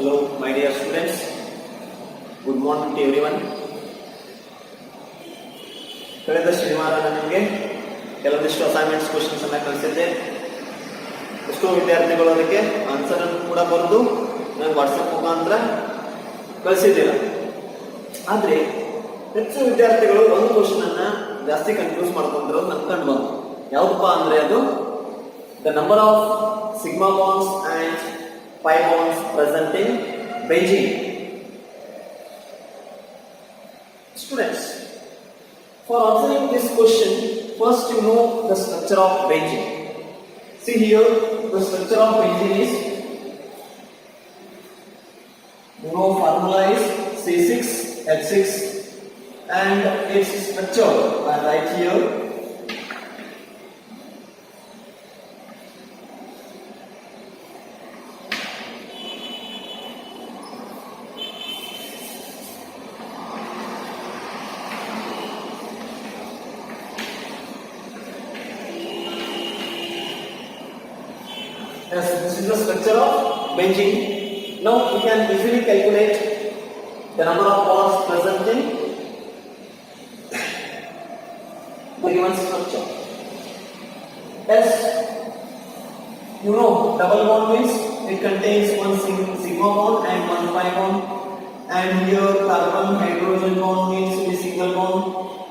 Hello, my dear students. Good morning to everyone. ಕಳೆದ ಶನಿವಾರ ನಾನು ನಿಮಗೆ ಕೆಲವೊಂದಿಷ್ಟು ಅಸೈನ್ಮೆಂಟ್ಸ್ ಕ್ವಶನ್ಸ್ ಅನ್ನ ಕಳಿಸಿದ್ದೆ. ಎಷ್ಟೋ ವಿದ್ಯಾರ್ಥಿಗಳು ಅದಕ್ಕೆ ಆನ್ಸರ್ ಅನ್ನು ಕೂಡ ಬರೆದು ನನಗೆ ವಾಟ್ಸಪ್ ಮುಖಾಂತರ ಕಳಿಸಿದ್ದೀರ. ಆದರೆ ಹೆಚ್ಚು ವಿದ್ಯಾರ್ಥಿಗಳು ಒಂದು ಕ್ವಶನ್ ಅನ್ನ ಜಾಸ್ತಿ ಕನ್ಫ್ಯೂಸ್ ಮಾಡ್ಕೊಂಡಿರೋದು ನನಗೆ ಕಂಡು ಬಂತು. ಯಾವುದಪ್ಪ ಅಂದ್ರೆ ಅದು the number of sigma bonds and pi bonds present in benzene. Students, for answering this question, first you know the structure of benzene. See here, the structure of benzene is, formula is C6H6 and its structure I write here. Yes, this is the structure of benzene. Now we can easily calculate the number of bonds present in the given structure. As you know, double bond means it contains one sigma bond and one pi bond, and here carbon hydrogen bond means a single bond.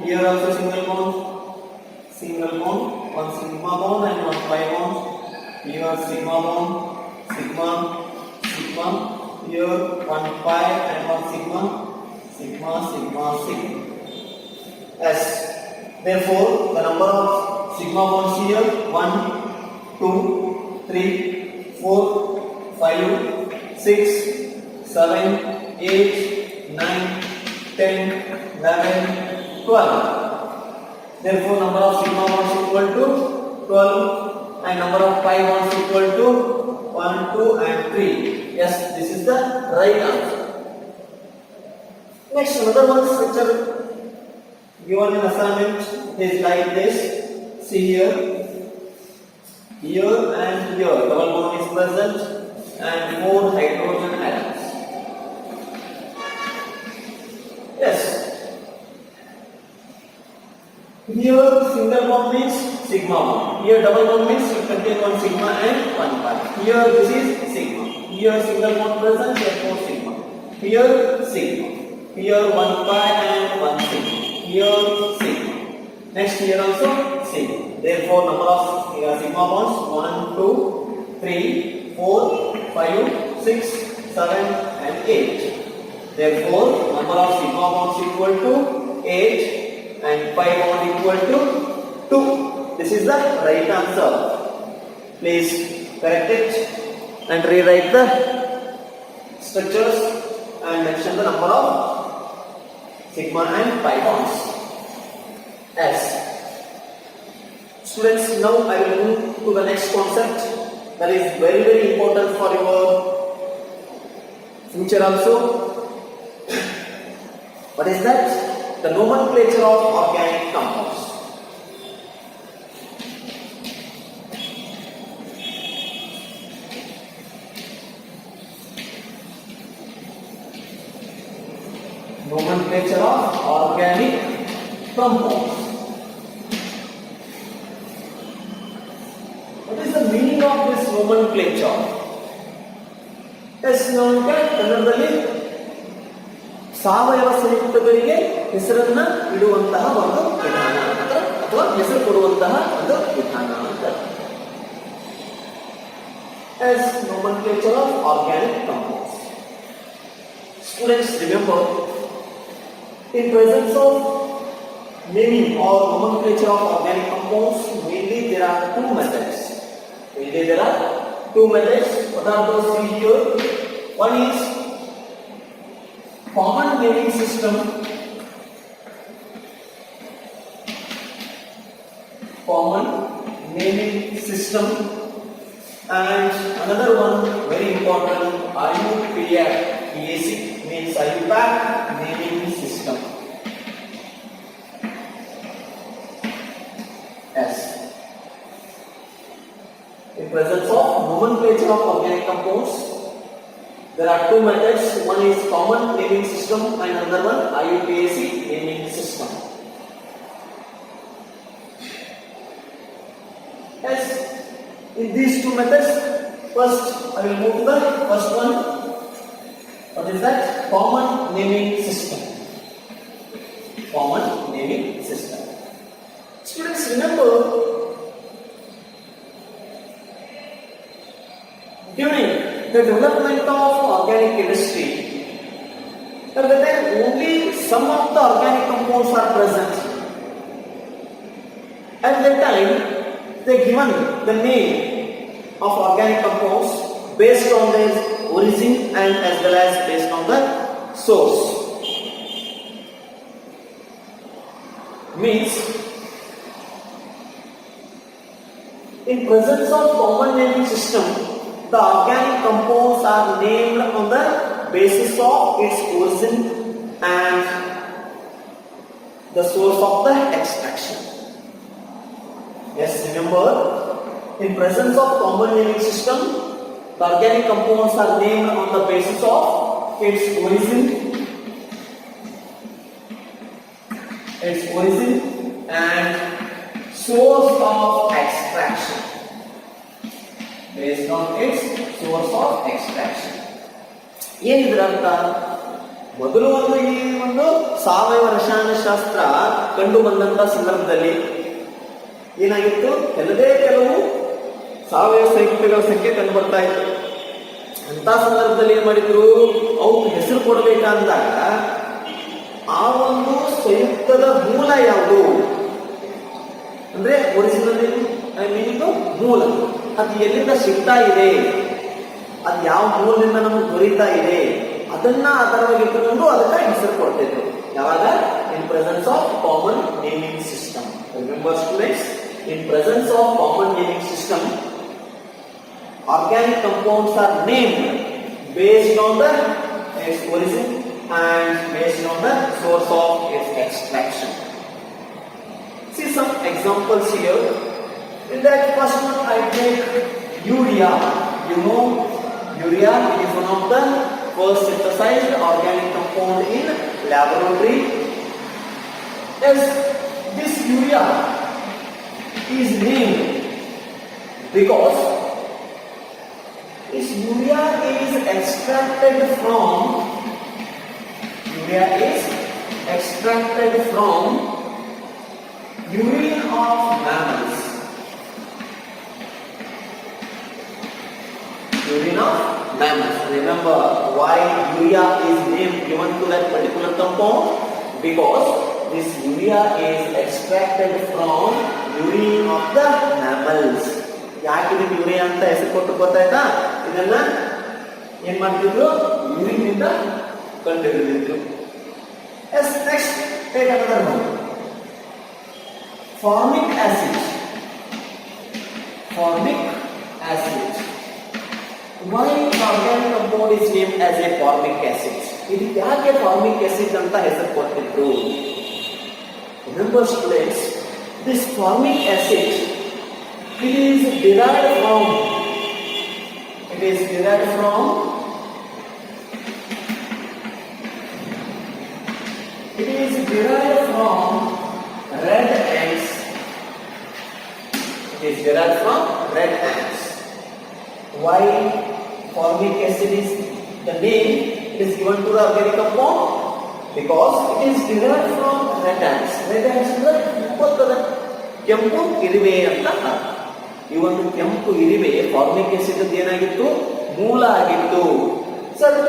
Here also single bond, one sigma bond and one pi bond. Here sigma bond, sigma. Here one pi and one sigma. S. Therefore, the number of sigma bonds here 1, 2, 3, 4, 5, 6, 7, 8, 9, 10, 11, 12. Therefore, number of sigma bonds equal to 12. And number of pi bonds equal to 1, 2 and 3. Yes, this is the right answer. Next, another one structure given in assignment is like this. See here and here double bond is present and 4 hydrogen atoms. Yes. Here single bond means sigma bond. Here double bond means it contains one sigma and one pi. Here this is sigma. Here single bond present, therefore sigma. Here sigma. Here one pi and one sigma. Here sigma. Next here also sigma. Therefore number of sigma bonds 1, 2, 3, 4, 5, 6, 7 and 8. Therefore number of sigma bonds equal to 8 and pi bond equal to 2. This is the right answer. Please correct it and rewrite the structures and mention the number of sigma and pi bonds. S. Students, now I will move to the next concept that is very important for your future also. What is that? The nomenclature of organic compounds. Nomenclature of organic compounds. What is the meaning of this nomenclature? Yes, now ಕನ್ನಡದಲ್ಲಿ ಸಾವಯವ ಸಂಯುಕ್ತಗಳಿಗೆ ಹೆಸರನ್ನ ಇಡುವಂತಹ ಒಂದು ವಿಧಾನ ಅಥವಾ ಹೆಸರು ಕೊಡುವಂತಹ ಒಂದು ವಿಧಾನ ಅಂತ. As nomenclature of organic compounds. Students, remember, in presence of naming or nomenclature of organic compounds, mainly there are two methods. What are those? See here. One is common naming system. And another one very important, IUPAC. PAC means IUPAC naming system. S. In presence of nomenclature of organic compounds, There are two methods. One is common naming system and another one IUPAC naming system. Yes, in these two methods, first I will move to the first one. What is that? Common naming system. Common naming system. Students, remember, during the development of organic chemistry, at the time only some of the organic compounds are present. At that time, they given the name of organic compounds based on their origin and as well as based on the source. Means, in presence of common naming system, the organic compounds are named on the basis of its origin and the source of the extraction. Yes, remember, in presence of common naming system, the organic compounds are named on the basis of its origin and source of extraction. Based on its source of extraction. ಏನಿದ್ರ ಅರ್ಥ? ಮೊದಲು ಈ ಒಂದು ಸಾವಯವ ರಸಾಯನಶಾಸ್ತ್ರ ಕಂಡು ಬಂದಂತ ಸಂದರ್ಭದಲ್ಲಿ ಏನಾಗಿತ್ತು? ಕೆಲವು ಸಾವಯವ ಸಂಯುಕ್ತಗಳ ಸಂಖ್ಯೆ ಕಂಡು ಬರ್ತಾ ಇತ್ತು. ಅಂತ ಸಂದರ್ಭದಲ್ಲಿ ಏನ್ ಮಾಡಿದ್ರು? ಅವಕ್ಕೆ ಹೆಸರು ಕೊಡಬೇಕಂದಾಗ ಆ ಒಂದು ಸಂಯುಕ್ತದ ಮೂಲ ಯಾವುದು ಅಂದ್ರೆ ಒರಿಜಿನಲ್ ಮೀನಿಂಗ್ ಮೂಲ, ಅದು ಎಲ್ಲಿಂದ ಸಿಗ್ತಾ ಇದೆ, ಅದು ಯಾವ ಮೂಲದಿಂದ ನಮಗೆ ದೊರೀತಾ ಇದೆ, ಅದನ್ನ ಆಧಾರವಾಗಿ ಇಟ್ಟುಕೊಂಡು ಅದಕ್ಕೆ ಹೆಸರು ಕೊಡ್ತಿದ್ರು. ಯಾವಾಗ? In presence of common naming system. Remember students, in presence of common naming system, organic compounds are named based on the its origin and based on the source of its extraction. See some examples here. In that first one I take urea. You know urea is one of the first synthesized organic compound in laboratory. Yes, this urea is named because this urea is extracted from urine of mammals. Urine of mammals. Remember why urea is named given to that particular compound? Because this urea is extracted from urine of the mammals. ಯಾಕೆ ಇದಕ್ಕೆ urea ಅಂತ ಹೆಸರು ಕೊಟ್ಟು ಗೊತ್ತಾಯ್ತಾ? ಇದನ್ನ ಏನ್ ಮಾಡ್ತಿದ್ರು? Urine ಇಂದ ಕಂಡುಹಿಡಿದಿದ್ರು. Yes, next take another one. Formic acid. Formic acid. Why organic compound is named as a formic acid? ಇದಕ್ಕೆ ಯಾಕೆ formic acid ಅಂತ ಹೆಸರು ಕೊಟ್ಟಿದ್ರು? Remember students, this formic acid it is derived from red ants. It is derived from red ants. Why formic acid is the name it is given to the organic compound? Because it is derived from red ants. Red ants ಅಂದ್ರೆ ಕೆಂಪು ಇರುವೆ ಅಂತ. ಈ ಒಂದು ಕೆಂಪು ಇರುವೆ formic acid ಏನಾಗಿತ್ತು? ಮೂಲ ಆಗಿತ್ತು. ಸರ್,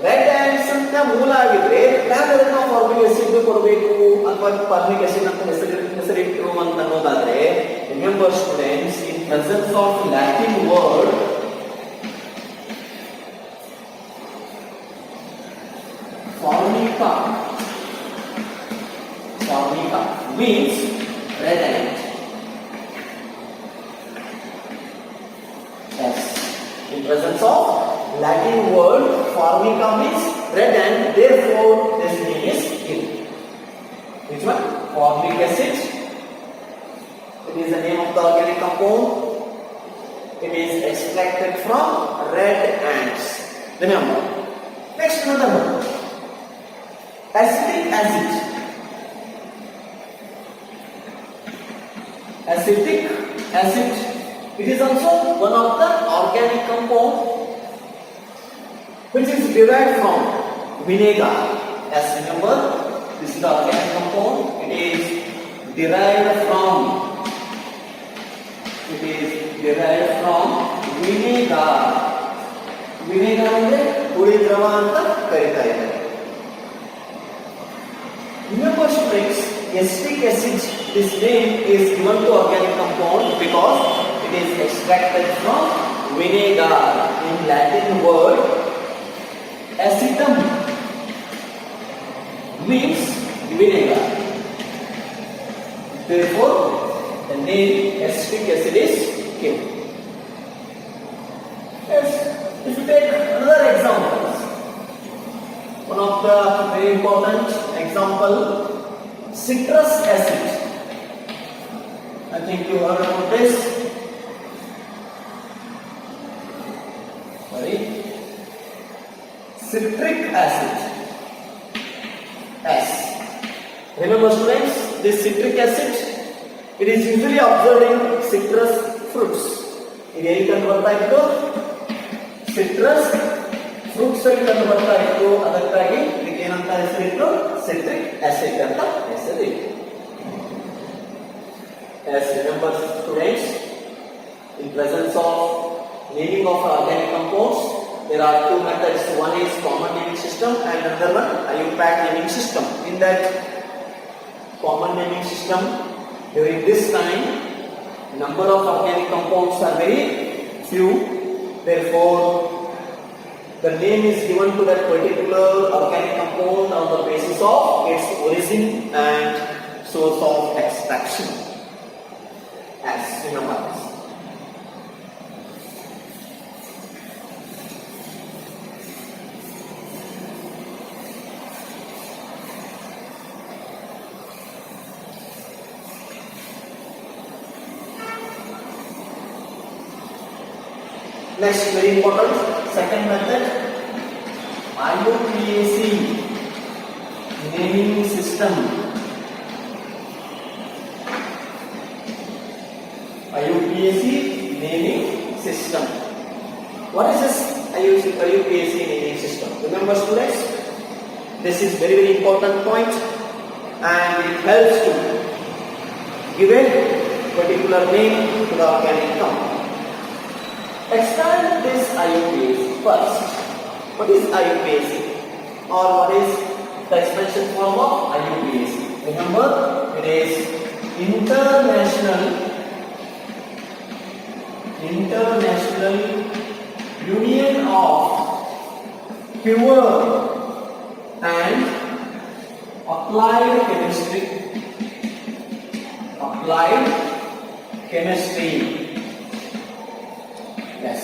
ರೆಡ್ ಆಂಟ್ಸ್ ಅಂತ ಮೂಲ ಆಗಿದ್ರೆ ಯಾಕೆ ನಾವು ಫಾರ್ಮಿಕ್ ಆಸಿಡ್ ಕೊಡಬೇಕು ಅಥವಾ ಫಾರ್ಮಿಕ್ ಆಸಿಡ್ ಅಂತ ಹೆಸರಿಟ್ಟರು ಅಂತ ಅನ್ನೋದಾದ್ರೆ, remember students, in presence of Latin word formica means red ant. Yes, in presence of Latin word formica means red ant, therefore this name is given. Which one? Formic acid. It is the name of the organic compound. It is extracted from red ants. Remember. Next another one. Acetic acid. Acetic acid. It is also one of the organic compound which is derived from vinegar. As remember, this is the organic compound. It is derived from vinegar. Vinegar ಅಂದ್ರೆ ಹುಳಿ ದ್ರವ ಅಂತ ಕರೀತಾ ಇದ್ದಾರೆ. Remember students, acetic acid, this name is given to organic compound because it is extracted from vinegar. In Latin word, acidum means vinegar. Therefore, the name acetic acid is given. Yes, if you take another example, one of the very important example, citrus acid. I think you heard about this. Sorry. Citric acid. S. Remember students, this citric acid, it is usually observed in citrus fruits. ಇದು ಎಲ್ಲಿ ಕಂಡು ಬರ್ತಾ ಇತ್ತು? Citrus fruits ಅಲ್ಲಿ ಕಂಡು ಬರ್ತಾ ಇತ್ತು. ಅದಕ್ಕಾಗಿ ಇದಕ್ಕೆ ಏನಂತ ಹೆಸರಿತ್ತು? ಸಿಟ್ರಿಕ್ ಆಸಿಡ್ ಅಂತ ಹೆಸರಿತ್ತು. As remember students, in presence of naming of organic compounds, there are two methods. One is common naming system and another one IUPAC naming system. In that common naming system, during this time, number of organic compounds are very few. Therefore, the name is given to that particular organic compound on the basis of its origin and source of extraction. As remember this. Next, very important, second method, IUPAC naming system. IUPAC naming system. What is this IUPAC naming system? Remember students, this is very important point and it helps to give a particular name to the organic compound. Expand this IUPAC first. What is IUPAC? Or what is the expansion form of IUPAC? Remember, it is International Union of Pure and Applied Chemistry. Yes.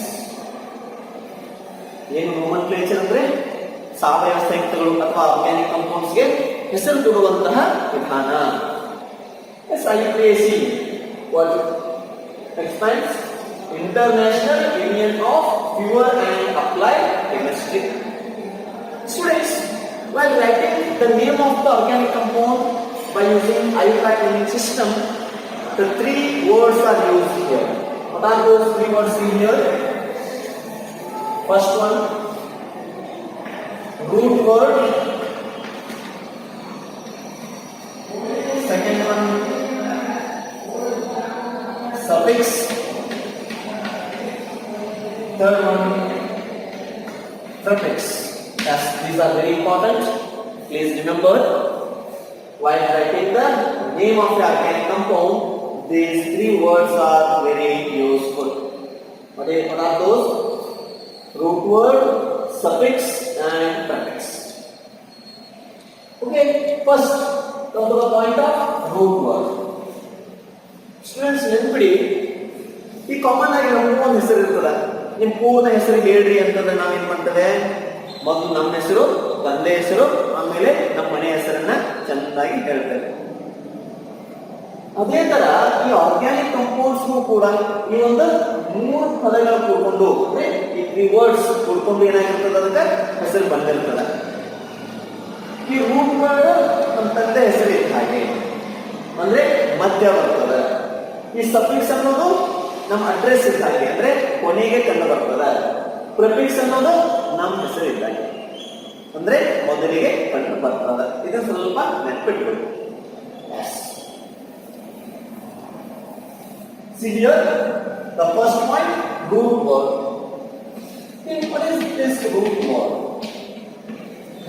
ಏನು ನೋಮನ್ಕ್ಲೇಚರ್ ಅಂದ್ರೆ ಸಾವಯವ ಸಂಯುಕ್ತಗಳು ಅಥವಾ organic compounds ಗೆ ಹೆಸರು ಕೊಡುವಂತಹ ವಿಧಾನ. Yes IUPAC what expands International Union of Pure and Applied Chemistry. Students, while writing the name of the organic compound by using IUPAC naming system, the three words are used here. What are those three words in here? First one, root word. Second one, suffix. Third one, prefix. Yes, these are very important. Please remember, while writing the name of the organic compound, these three words are very useful. What are those? Root word, suffix and prefix. Okay, first come to the point of root word. Students, ನೆನಪಿಡಿ, ಈ common ಆಗಿ ನಮಗೊಂದು ಹೆಸರು ಇರ್ತದೆ. ನಿಮ್ಮ ಪೂರ್ಣ ಹೆಸರು ಹೇಳ್ರಿ ಅಂತಂದ್ರೆ ನಾವೇನ್ ಮಾಡ್ತೇವೆ? ಮೊದಲು ನಮ್ಮ ಹೆಸರು, ತಂದೆ ಹೆಸರು, ಆಮೇಲೆ ನಮ್ಮ ಮನೆ ಹೆಸರನ್ನ ಚೆನ್ನಾಗಿ ಹೇಳ್ತೇವೆ. ಅದೇ ತರ ಈ ಆರ್ಗ್ಯಾನಿಕ್ ಕಂಪೌಂಡ್ಸ್ ಕೂಡ ಈ ಒಂದು ಮೂರು ಪದಗಳ ಕೂಡಿಕೊಂಡು ಅಂದ್ರೆ ಈ ಈ ವರ್ಡ್ಸ್ ಕೂಡ್ಕೊಂಡು ಏನಾಗಿರ್ತದೆ ಅದಕ್ಕೆ ಹೆಸರು ಬಂದಿರ್ತದೆ. ಈ ರೂಟ್ ವರ್ಡ್ ನಮ್ಮ ತಂದೆ ಹೆಸರು ಇದ್ದ ಹಾಗೆ ಅಂದ್ರೆ ಮಧ್ಯ ಬರ್ತದೆ. ಈ ಸಫಿಕ್ಸ್ ಅನ್ನೋದು ನಮ್ಮ ಅಡ್ರೆಸ್ ಇದ್ದ ಹಾಗೆ ಅಂದ್ರೆ ಕೊನೆಗೆ ಕಂಡು ಬರ್ತದೆ. ಪ್ರಿಫಿಕ್ಸ್ ಅನ್ನೋದು ನಮ್ಮ ಹೆಸರು ಇದ್ದಾಗ ಅಂದ್ರೆ ಮೊದಲಿಗೆ ಕಂಡು ಬರ್ತದೆ. ಇದನ್ನ ಸ್ವಲ್ಪ ನೆನಪಿಟ್ಕೊಳ್ಳಿ. See here, the first point, root word. What is this root word?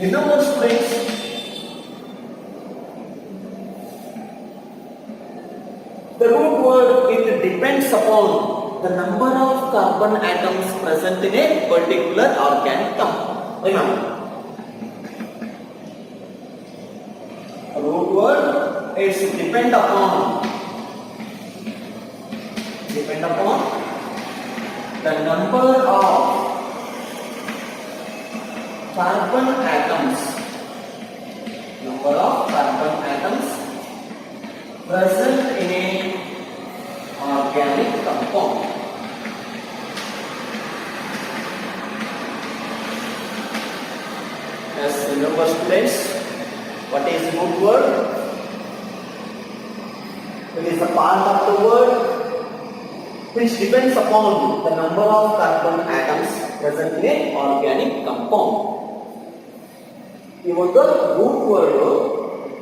Remember, students, the root word, it depends upon the number of carbon atoms present in a particular organic compound. Remember, root word is depend upon the number of carbon atoms present in a organic compound. Yes, remember students, what is root word? It is a part of the word which depends upon the number of carbon atoms present in a organic compound. ಇವತ್ತು root word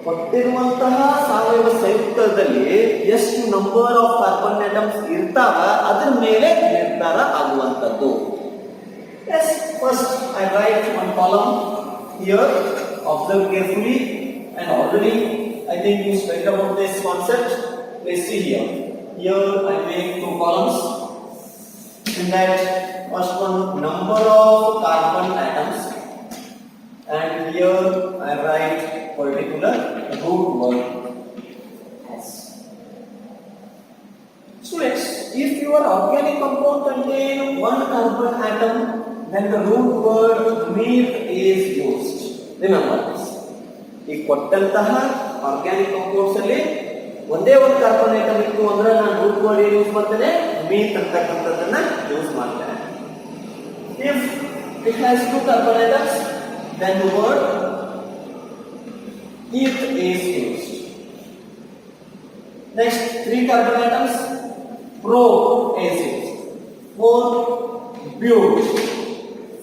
ಕೊಟ್ಟಿರುವಂತಹ ಸಾವಯವ ಸಂಯುಕ್ತದಲ್ಲಿ ಎಷ್ಟು number of carbon atoms ಇರ್ತಾವ ಅದರ ಮೇಲೆ ನಿರ್ಧಾರ ಆಗುವಂತದ್ದು. Yes, first I write one column here. Observe carefully, and already I think you studied about this concept. Let's see here. Here I make two columns. In that first one, number of carbon atoms, and here I write particular root word. Yes. Students, if your organic compound contain one carbon atom, then the root word meth is used. Remember this. ಈ ಕೊಟ್ಟಂತಹ organic compounds ಅಲ್ಲಿ ಒಂದೇ ಒಂದು carbon atom ಇತ್ತು ಅಂದ್ರೆ ನಾನು root word ಏನು use ಮಾಡ್ತೇನೆ, ಮೀತ್ ಅಂತಕ್ಕಂಥದ್ದನ್ನ ಯೂಸ್ ಮಾಡ್ತೇನೆ. If it has two carbon atoms, then the word eth is used. Next, 3 carbon atoms, pro is used. 4 but,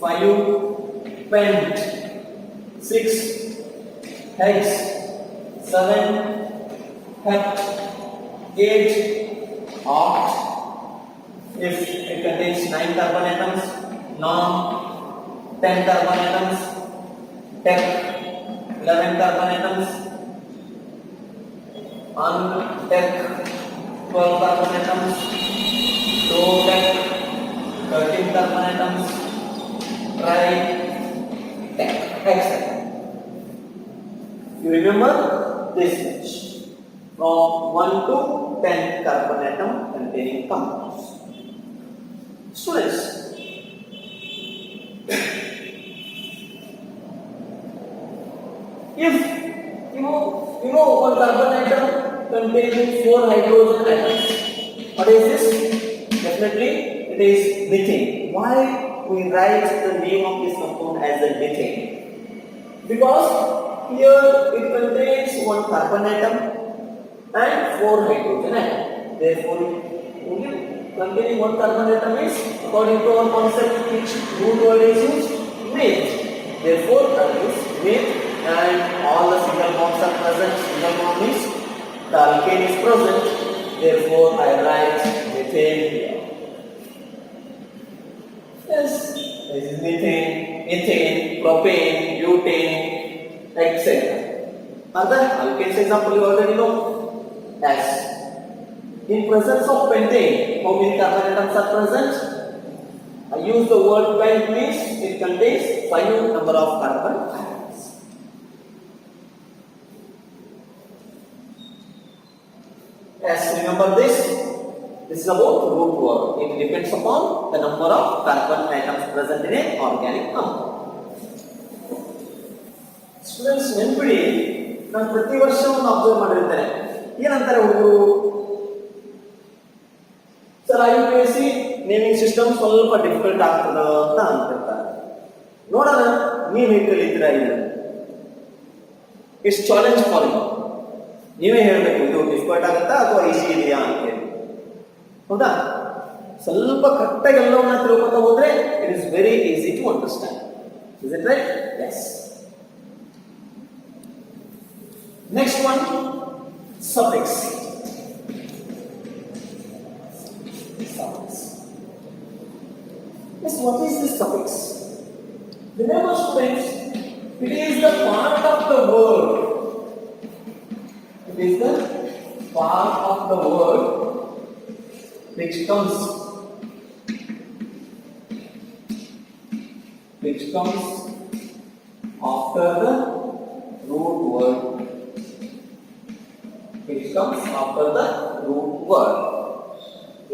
5 pent, 6 hex, 7 hept, 8 oct. If it contains 9 carbon atoms, non, 10 carbon atoms, tech, 11 carbon atoms, untech, 12 carbon atoms, totech, 13 carbon atoms, tri-tech, etc. You remember this much, from 1 to 10 carbon atom containing compounds. Students, if you know one carbon atom containing 4 hydrogen atoms, what is this? Definitely it is methane. Why we write the name of this compound as a methane? Because here it contains 1 carbon atom and 4 hydrogen atom. Therefore, only containing 1 carbon atom is, according to our concept, which root word is used? Meth. Therefore, that is meth. And all the single bonds are present. Single bond means the alkane is present. Therefore, I write methane here. Yes, this is methane, ethane, propane, butane, etc. Other alkanes example you already know. Yes. In presence of pentane, how many carbon atoms are present? I use the word pent means it contains 5 number of carbon atoms. Yes, remember this. This is about root word. It depends upon the number of carbon atoms present in an organic compound. Students, ನೆನಪಿಡಿ, ನಾನು ಪ್ರತಿ ವರ್ಷ ಒಂದು observe ಮಾಡಿರ್ತೇನೆ. ಏನಂತಾರೆ ಹುಡುಗರು? Sir IUPAC naming system ಸ್ವಲ್ಪ difficult ಆಗ್ತದ ಅಂತ ಅಂತಿರ್ತಾರೆ. ನೋಡೋಣ ನೀವು ಹೇಗೆ ಕಲಿತೀರಾ ಇದು. It's challenge for you. ನೀವೇ ಹೇಳ್ಬೇಕು ಇದು ಡಿಫಿಕಲ್ಟ್ ಆಗುತ್ತಾ ಅಥವಾ ಈಸಿ ಇದೆಯಾ ಅಂತ ಹೇಳಿ. ಹೌದಾ? ಸ್ವಲ್ಪ ಕರೆಕ್ಟಾಗಿ ಎಲ್ಲವನ್ನ ತಿಳ್ಕೊತಾ ಹೋದ್ರೆ it is very easy to understand. Is it right? Yes. Next one, suffix. Yes, what is this suffix? Remember students, it is the part of the word. It is the part of the word which comes after the root word. Which comes after the root word.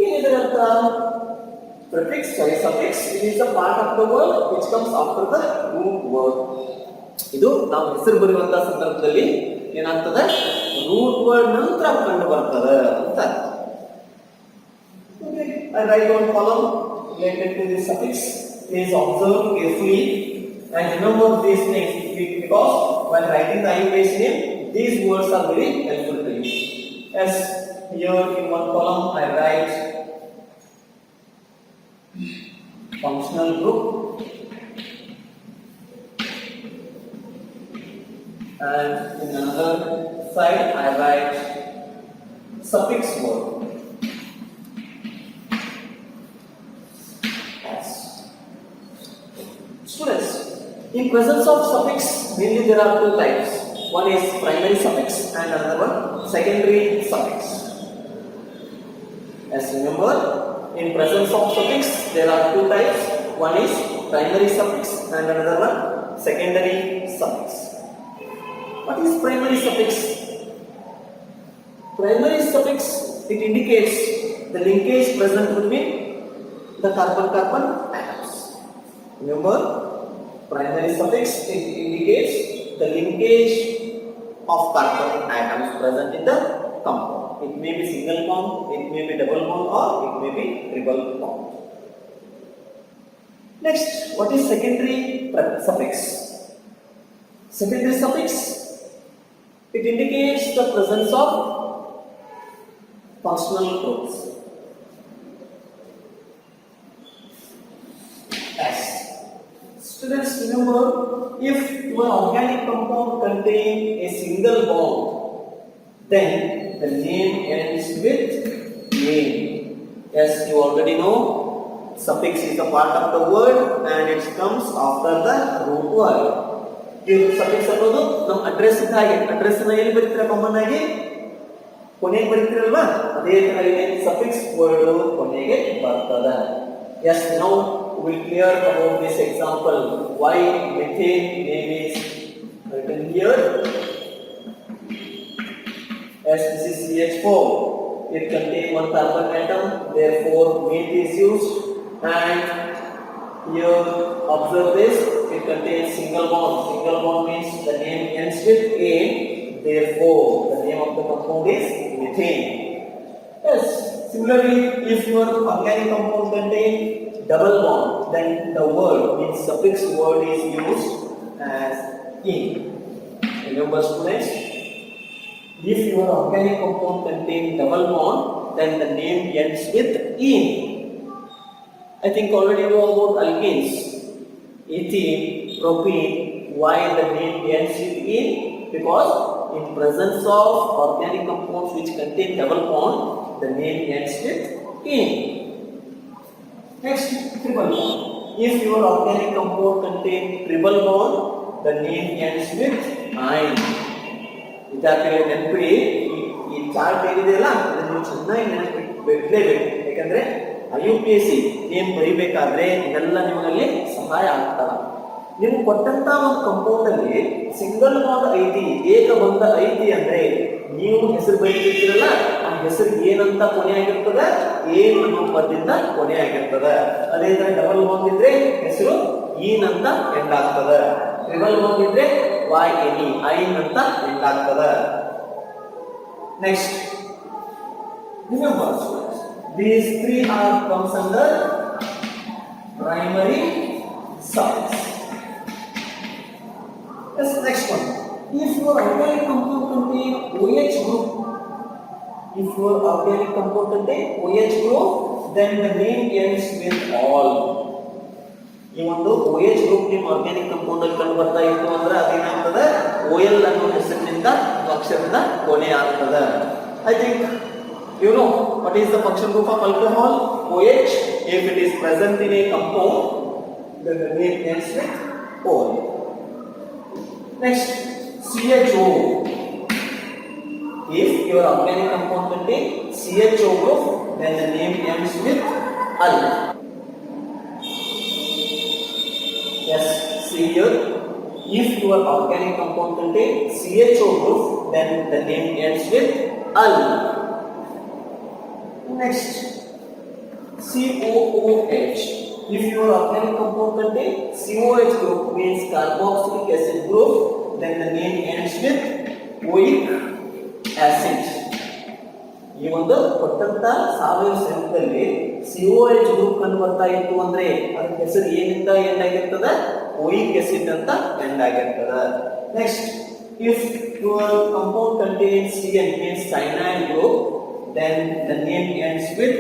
ಏನಂತ prefix, sorry, suffix. It is a part of the word which comes after the root word. ಇದು ನಾವು ಹೆಸರು ಬರೆಯುವಂತ ಸಂದರ್ಭದಲ್ಲಿ ಏನಾಗ್ತದೆ, root word ನಂತರ ಕಂಡು ಬರ್ತದೆ ಅಂತ. Okay, I write one column related to this suffix. Please observe carefully and remember these things because when writing the IUPAC name, these words are very helpful to you. As here in one column I write functional group and in another side I write suffix word. Yes. Students, in presence of suffix mainly there are two types. One is primary suffix and another one secondary suffix. As remember, in presence of suffix there are two types. One is primary suffix and another one secondary suffix. What is primary suffix? Primary suffix, it indicates the linkage present between the carbon-carbon atoms. Remember, primary suffix, it indicates the linkage of carbon atoms present in the compound. It may be single bond, it may be double bond, or it may be triple bond. Next, what is secondary suffix? Secondary suffix, it indicates the presence of functional groups. Yes. Students, remember, if your organic compound contains a single bond, then the name ends with name. Yes, you already know suffix is a part of the word and it comes after the root word. This suffix ಅನ್ನೋದು ನಮ್ಮ address ಇದ್ದ ಹಾಗೆ, address ಅನ್ನು ಎಲ್ಲಿ ಬರೀತೀರಾ common ಆಗಿ ಕೊನೆಗೆ ಬರೀತೀರಲ್ವಾ, ಅದೇ ತರ ಇಲ್ಲಿ ಸಫಿಕ್ಸ್ ವರ್ಡ್ ಕೊನೆಗೆ ಬರ್ತದೆ. Yes, now we will clear about this example. Why methane name is written here? As this is CH4, it contains one carbon atom, therefore meth is used. And here observe this, it contains single bond. Single bond means the name ends with A, therefore the name of the compound is methane. Yes, similarly, if your organic compound contains double bond, then the word means suffix word is used as in. Remember students, if your organic compound contains double bond, then the name ends with in. I think already you know about alkenes, ethene, propene. Why the name ends with in? Because in presence of organic compounds which contain double bond, the name ends with in. Next, triple bond. If your organic compound contains triple bond, the name ends with ine. ಇದಾಗಲೇ ನೆನಪಿಡಿ, ಈ chart ಏನಿದೆಯಲ್ಲ ಅದನ್ನು ಚೆನ್ನಾಗಿ ನೆನಪಿಡಲೇಬೇಕು. ಯಾಕಂದ್ರೆ IUPAC name ಬರೀಬೇಕಾದ್ರೆ ಇದೆಲ್ಲ ನಿಮಗಲ್ಲಿ ಸಹಾಯ ಆಗ್ತದೆ. ನೀವು ಕೊಟ್ಟಂತ ಒಂದು ಕಂಪೌಂಡ್ ಅಲ್ಲಿ ಸಿಂಗಲ್ ಬಾಂಡ್ ಐತಿ, ಏಕ ಬಂಧ ಐತಿ ಅಂದ್ರೆ ನೀವು ಹೆಸರು ಬರೀತಿರ್ತೀರಲ್ಲ, ಆ ಹೆಸರು ಏನಂತ ಕೊನೆ ಆಗಿರ್ತದೆ, ಏನ್ ಅನ್ನೋ ಪದದಿಂದ ಕೊನೆ ಆಗಿರ್ತದೆ. ಅದೇ ತರ ಡಬಲ್ ಬಾಂಡ್ ಇದ್ರೆ ಹೆಸರು ಈನ್ ಅಂತ ಎಂಡ್ ಆಗ್ತದೆ. ಟ್ರಿಬಲ್ ಬಾಂಡ್ ಇದ್ರೆ ವೈ ಎನಿ ಐನ್ ಅಂತ ಎಂಡ್ ಆಗ್ತದೆ. Next, remember These three are comes under primary suffix. Yes, next one. If your organic compound contain OH group, if your organic compound contain OH group, then the name ends with all. ಈ ಒಂದು OH group ನಿಮ್ಮ organic compound ಅಲ್ಲಿ ಕಂಡು ಬರ್ತಾ ಇತ್ತು ಅಂದ್ರೆ ಅದೇನಾಗ್ತದೆ OL ಅನ್ನೋ ಹೆಸರಿನಿಂದ ಅಕ್ಷರದಿಂದ ಕೊನೆ ಆಗ್ತದೆ. I think you know what is the function group of alcohol? OH. If it is present in a compound, then the name ends with OL. Next, CHO. If your organic compound contain CHO group, then the name ends with al. Yes, see here. If your organic compound contain CHO group, then the name ends with al. Next, COOH. If your organic compound contain COH group, means carboxylic acid group, then the name ends with oic acid. ಈ ಒಂದು ಕೊಟ್ಟಂತ ಸಾವಯವ ಸಂಯುಕ್ತದಲ್ಲಿ COH group ಕಂಡು ಬರ್ತಾ ಇತ್ತು ಅಂದ್ರೆ ಅದರ ಹೆಸರು ಏನಿಂದ ಎಂಡ್ ಆಗಿರ್ತದೆ oic acid ಅಂತ ಎಂಡ್ ಆಗಿರ್ತದೆ. Next, if your compound contains CN, means cyanide group, then the name ends with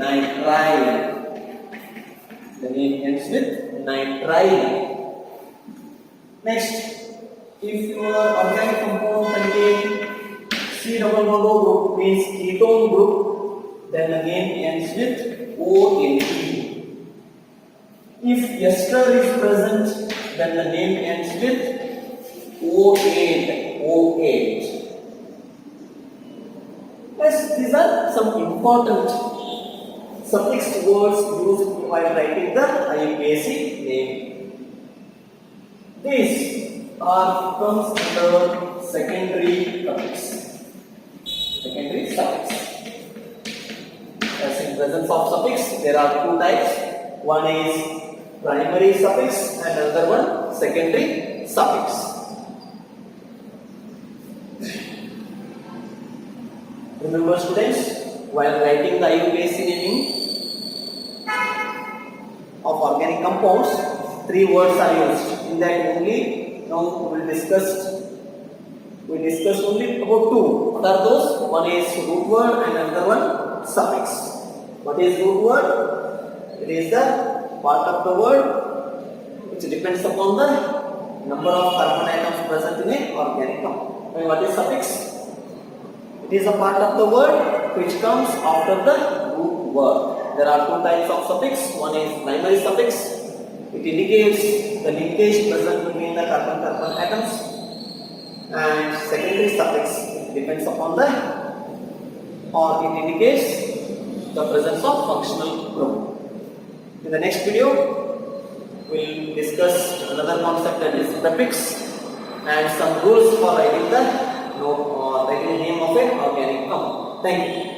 nitrile. The name ends with nitrile. Next, if your organic compound contains C-double-bond group, means ketone group, then the name ends with ONE. If ester is present, then the name ends with O8. O8. Yes, these are some important suffix words used while writing the IUPAC name. These are comes under secondary suffix. Secondary suffix. As in presence of suffix, there are two types. One is primary suffix and another one secondary suffix. Remember students, while writing the IUPAC naming of organic compounds, three words are used. In that only now we discuss only about two. What are those? One is root word and another one suffix. What is root word? It is the part of the word which depends upon the number of carbon atoms present in a organic compound. And what is suffix? It is a part of the word which comes after the root word. There are two types of suffix. One is primary suffix. It indicates the linkage present between the carbon-carbon atoms. And secondary suffix, it depends upon the, or it indicates the presence of functional group. In the next video, we will discuss another concept, that is prefix, and some rules for writing the name of an organic compound. Thank you.